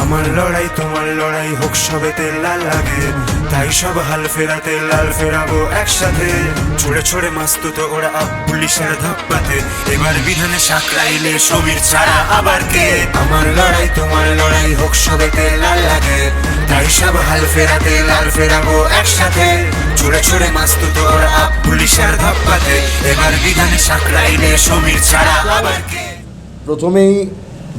আমার লড়াই তোমার লড়াই হোক সবেতে লাল লাগে, তাই সব হাল ফেরাতে লাল ফেরাবো একসাথে। ছড়ে ছড়ে মাস্তুত ওরা পুলিশের ধাপ্পাতে, এবার বিধানে সাকরাইলে সমীর ছাড়া আবার কে। আমার লড়াই তোমার লড়াই হোক সবেতে লাল লাগে, তাই সব হাল ফেরাতে লাল ফেরাবো একসাথে। ছড়ে ছড়ে মাস্তুত ওরা পুলিশের ধাপ্পাতে, এবার বিধানে সাকরাইলে সমীর ছাড়া আবার কে। প্রথমেই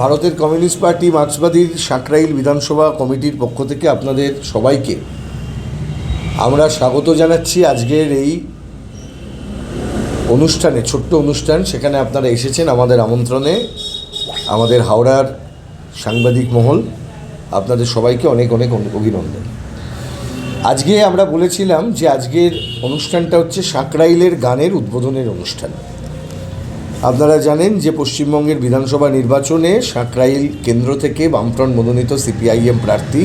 ভারতের কমিউনিস্ট পার্টি মার্ক্সবাদীর সাকরাইল বিধানসভা কমিটির পক্ষ থেকে আপনাদের সবাইকে আমরা স্বাগত জানাচ্ছি আজকের এই অনুষ্ঠানে, ছোট্ট অনুষ্ঠান। সেখানে আপনারা এসেছেন আমাদের আমন্ত্রণে, আমাদের হাওড়ার সাংবাদিক মহল, আপনাদের সবাইকে অনেক অনেক অভিনন্দন। আজকে আমরা বলেছিলাম যে আজকের অনুষ্ঠানটা হচ্ছে সাকরাইলের গানের উদ্বোধনের অনুষ্ঠান। আপনারা জানেন যে পশ্চিমবঙ্গের বিধানসভা নির্বাচনে সাকরাইল কেন্দ্র থেকে বামফ্রন্ট মনোনীত সিপিআইএম প্রার্থী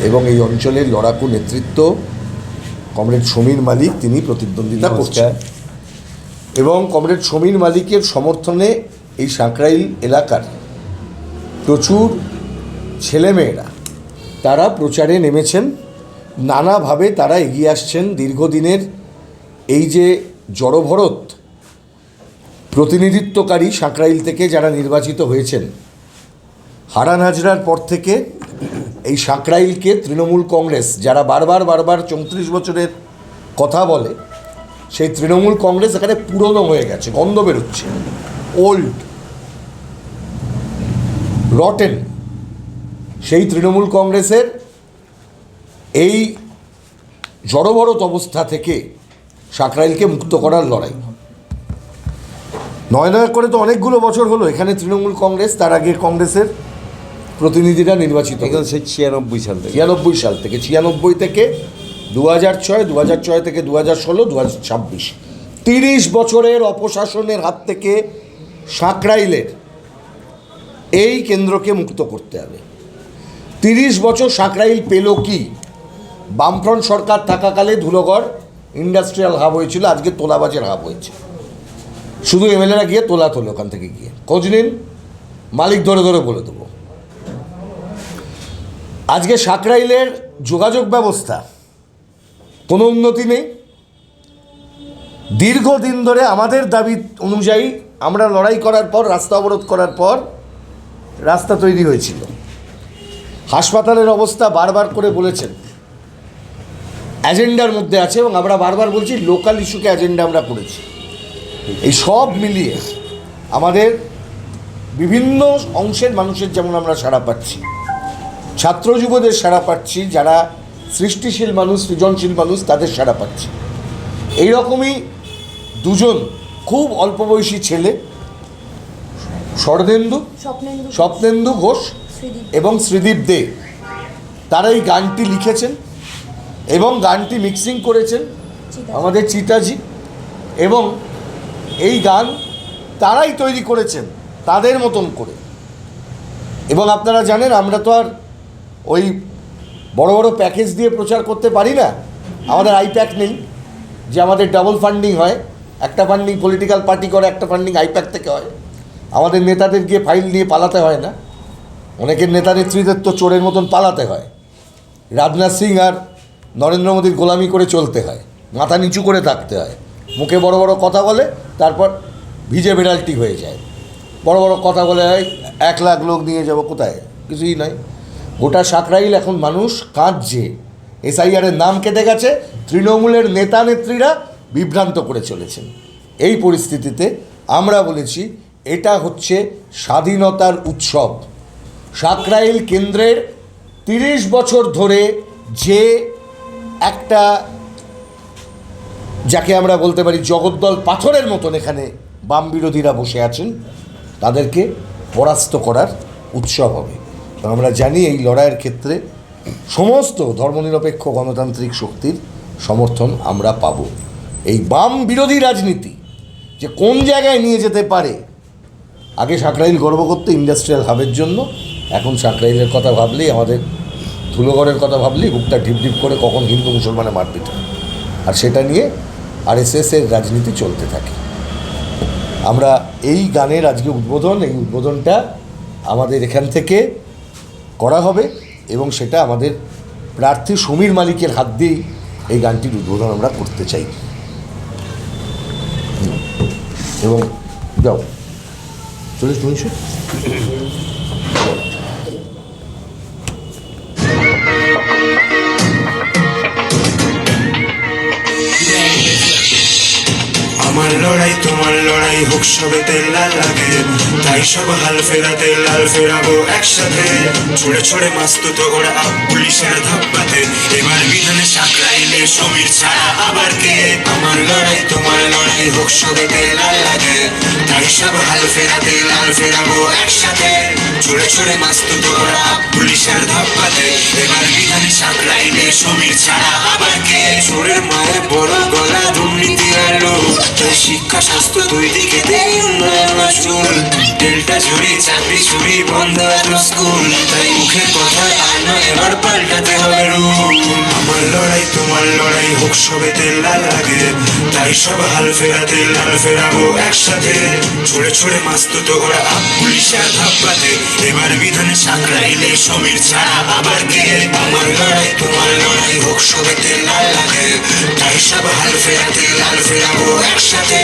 এবং এই অঞ্চলের লড়াকু নেতৃত্ব কমরেড সমীর মালিক তিনি প্রতিদ্বন্দ্বিতা করছেন, এবং কমরেড সমীর মালিকের সমর্থনে এই সাকরাইল এলাকার প্রচুর ছেলেমেয়েরা তারা প্রচারে নেমেছেন। নানাভাবে তারা এগিয়ে আসছেন। দীর্ঘদিনের এই যে জড়ভরত প্রতিনিধিত্বকারী সাকরাইল থেকে যারা নির্বাচিত হয়েছেন, হারান হাজরার পর থেকে এই সাকরাইলকে তৃণমূল কংগ্রেস, যারা বারবার 34 বছরের কথা বলে, সেই তৃণমূল কংগ্রেস এখানে পুরনো হয়ে গেছে, গন্ধ বেরোচ্ছে, ওল্ড রটেন। সেই তৃণমূল কংগ্রেসের এই জড়ভরত অবস্থা থেকে সাকরাইলকে মুক্ত করার লড়াই। নয় করে তো অনেকগুলো বছর হলো এখানে তৃণমূল কংগ্রেস, তার আগে কংগ্রেসের প্রতিনিধিরা নির্বাচিত সেই 96 সাল থেকে 96 থেকে 2006, 2006 থেকে 2016, 2026, 30 বছরের অপশাসনের হাত থেকে সাকরাইলের এই কেন্দ্রকে মুক্ত করতে হবে। 30 বছর সাকরাইল পেল কি? বামফ্রন্ট সরকার থাকাকালে ধুলোগড় ইন্ডাস্ট্রিয়াল হাব হয়েছিল, আজকে তোলাবাজের হাব হয়েছে। শুধু এমএলএরা গিয়ে তোলা তোলে, ওখান থেকে গিয়ে খোঁজ নিন, মালিক ধরে ধরে বলে দেবো। আজকে সাকরাইলের যোগাযোগ ব্যবস্থা কোনো উন্নতি নেই। দীর্ঘদিন ধরে আমাদের দাবি অনুযায়ী আমরা লড়াই করার পর, রাস্তা অবরোধ করার পর রাস্তা তৈরি হয়েছিল। হাসপাতালের অবস্থা বারবার করে বলেছেন অ্যাজেন্ডার মধ্যে আছে, এবং আমরা বারবার বলছি লোকাল ইস্যুকে অ্যাজেন্ডা আমরা করেছি। এই সব মিলিয়ে আমাদের বিভিন্ন অংশের মানুষের যেমন আমরা সাড়া পাচ্ছি, ছাত্র যুবদের সাড়া পাচ্ছি, যারা সৃষ্টিশীল মানুষ, সৃজনশীল মানুষ, তাদের সাড়া পাচ্ছি। এইরকমই দুজন খুব অল্প বয়সী ছেলে, স্বপ্নেন্দু ঘোষ এবং শ্রীদীপ দে, তারা এই গানটি লিখেছেন এবং গানটি মিক্সিং করেছেন আমাদের চিতাজি, এবং এই গান তারাই তৈরি করেছেন তাদের মতন করে। এবং আপনারা জানেন আমরা তো আর ওই বড় বড় প্যাকেজ দিয়ে প্রচার করতে পারি না, আমাদের আইপ্যাক নেই যে আমাদের ডাবল ফান্ডিং হয়, একটা ফান্ডিং পলিটিক্যাল পার্টি করে, একটা ফান্ডিং আইপ্যাক থেকে হয়। আমাদের নেতাদের গিয়ে ফাইল নিয়ে পালাতে হয় না, অনেকের নেতা নেত্রীদের তো চোরের মতন পালাতে হয়। রাজনাথ সিং আর নরেন্দ্র মোদীর গোলামি করে চলতে হয়, মাথা নিচু করে থাকতে হয়, মুখে বড় বড় কথা বলে, তারপর ভিজে বেড়ালটি হয়ে যায়। বড় বড় কথা বলে 1 লাখ লোক নিয়ে যাব, কোথায়? কিছুই নয়। গোটা সাকরাইল এখন মানুষ কাঁদছে, এসআইআরের নাম কেটে গেছে, তৃণমূলের নেতা নেত্রীরা বিভ্রান্ত করে চলেছেন। এই পরিস্থিতিতে আমরা বলেছি এটা হচ্ছে স্বাধীনতার উৎসব। সাকরাইল কেন্দ্রের 30 বছর ধরে যে একটা, যাকে আমরা বলতে পারি জগদ্দল পাথরের মতন এখানে বাম বিরোধীরা বসে আছেন, তাদেরকে পরাস্ত করার উৎসব হবে। তো আমরা জানি এই লড়াইয়ের ক্ষেত্রে সমস্ত ধর্মনিরপেক্ষ গণতান্ত্রিক শক্তির সমর্থন আমরা পাব। এই বাম বিরোধী রাজনীতি যে কোন জায়গায় নিয়ে যেতে পারে, আগে সাকরাইল গর্ব করতে ইন্ডাস্ট্রিয়াল হাবের জন্য, এখন সাকরাইলের কথা ভাবলেই, আমাদের ধুলোগড়ের কথা ভাবলেই বুকটা ঢিপ ঢিপ করে কখন হিন্দু মুসলমানে মারপিট হয়, আর সেটা নিয়ে আরএসএসের রাজনীতি চলতে থাকে। আমরা এই গানের আজকে উদ্বোধন, এই উদ্বোধনটা আমাদের এখান থেকে করা হবে এবং সেটা আমাদের প্রার্থী সমীর মালিকের হাত দিয়েই এই গানটির উদ্বোধন আমরা করতে চাই। এবং যাও চলে শুনছো। আমার লড়াই তোমার লড়াই হোক সবেতে লাল লাগে, তাই সব হাল ফেরাতে লাল ফেরাবো একসাথে। ছড়ে ছড়ে মাস্ত তো ওরা পুলিশের ধাপ্পাতে, এবার বিধানে সাকরাইলে সমীর ছাড়া আবার কে। আমার লড়াই তোমার লড়াই হোক সবেতে লাল লাগে, তাই সব হাল ফেরাতে লাল ফেরাবো একসাথে। ছড়ে ছড়ে মাস্ত তো ওরা পুলিশের ধাপ্পাতে, এবার বিধানে সাকরাইলে সমীর ছাড়া আবার কে। চোরের মায়ের বড় গলা দুর্নীতি আর লোক, তাই শিক্ষা স্বাস্থ্য দুই দিকে দেয় উন্নয়ন চুল। ডেল্টা চুরি চাকরি চুরি বন্ধ এত স্কুল, তাই মুখের কথা আর নয় এবার পাল্টাতে হবে রুল। আমার লড়াই তোমার লড়াই হোক সবেতে লাল লাগে, তাই সব হাল ফেরাতে লাল ফেরাবো একসাথে। ছড়ে ছড়ে মাস্ত তো ওরা পুলিশের ধাপ্পাতে, এবার বিধানে সাকরাইলে সমীর ছাড়া আবার কে। আমার লড়াই তোমার লড়াই হোক সবেতে লাল লাগে, তাই সব হাল ফেরাতে লাল ফেরাবো একসাথে।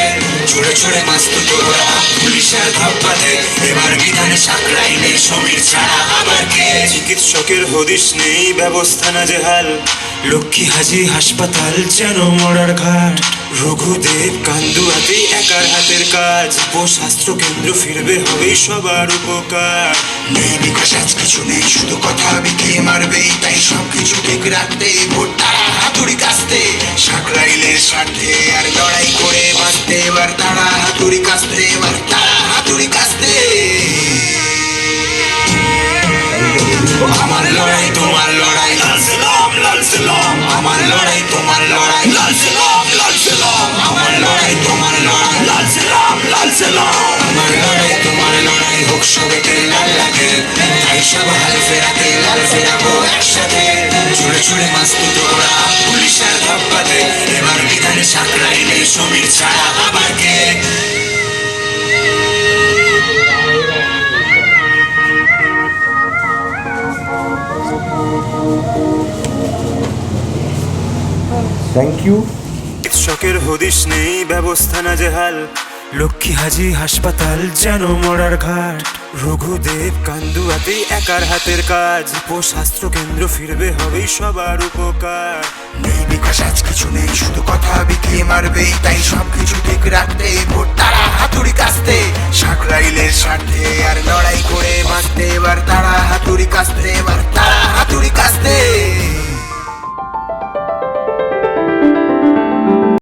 ছড়ে ছড়ে মাস্ত তো ওরা পুলিশের ধাপ্পাতে, এবার বিধানে সাকরাইলে সমীর ছাড়া আবার কে। চিকিৎসকের হদিশ নেই ব্যবস্থা না যে হাল, লক্ষ্মী হাজি হাসপাতাল যেন মরার ঘাট। রঘুদেব কান্দুয়াতে একার হাতের কাজ, উপস্বাস্থ্য কেন্দ্র ফিরবে হবেই সবার উপকার। নেই বিকাশ আজ কিছু নেই শুধু কথা বিকিয়ে মারবেই, তাই সব কিছু ঠিক রাখতে ভোট তারা হাতুড়ি কাস্তে। সাকরাইলের স্বার্থে আর লড়াই করে বাঁচতে, এবার তারা হাতুড়ি কাস্তে, এবার তারা হাতুড়ি কাস্তে। আমার লড়াই তোমার লড়াই লাল সালাম লাল সালাম, আমার লড়াই তোমার লড়াই লাল সালাম লাল সালাম, আমার লড়াই তোমার লড়াই লাল সালাম লাল সালাম। আমার লড়াই তোমার লড়াই হোক সবেতে লাল লাগে, তাই সব হাল ফেরাতে লাল ফেরাবো একসাথে। ছুড়ে ছুড়ে মাস্ত তোরা পুলিশের ধাপ্পাতে, এবার বিধানে সাকরাইলে সমীর ছাড়া আবার কে। Thank you. চিকিৎসকের হদিশ নেই ব্যবস্থা না যে হাল, লক্ষ্মী হাজি হাসপাতাল যেন মরার ঘাট। রঘুদেব কান্দুয়াতে একার হাতের কাজ, উপস্বাস্থ্য কেন্দ্র ফিরবে হবেই সবার উপকার। নেই বিকাশ আজ কিছু নেই শুধু কথা বিকিয়ে মারবেই, তাই সব কিছু ঠিক রাখতে ভোট তারা হাতুড়ি কাস্তে। সাকরাইলের স্বার্থে আর লড়াই করে বাঁচতে, এবার তারা হাতুড়ি কাস্তে, এবার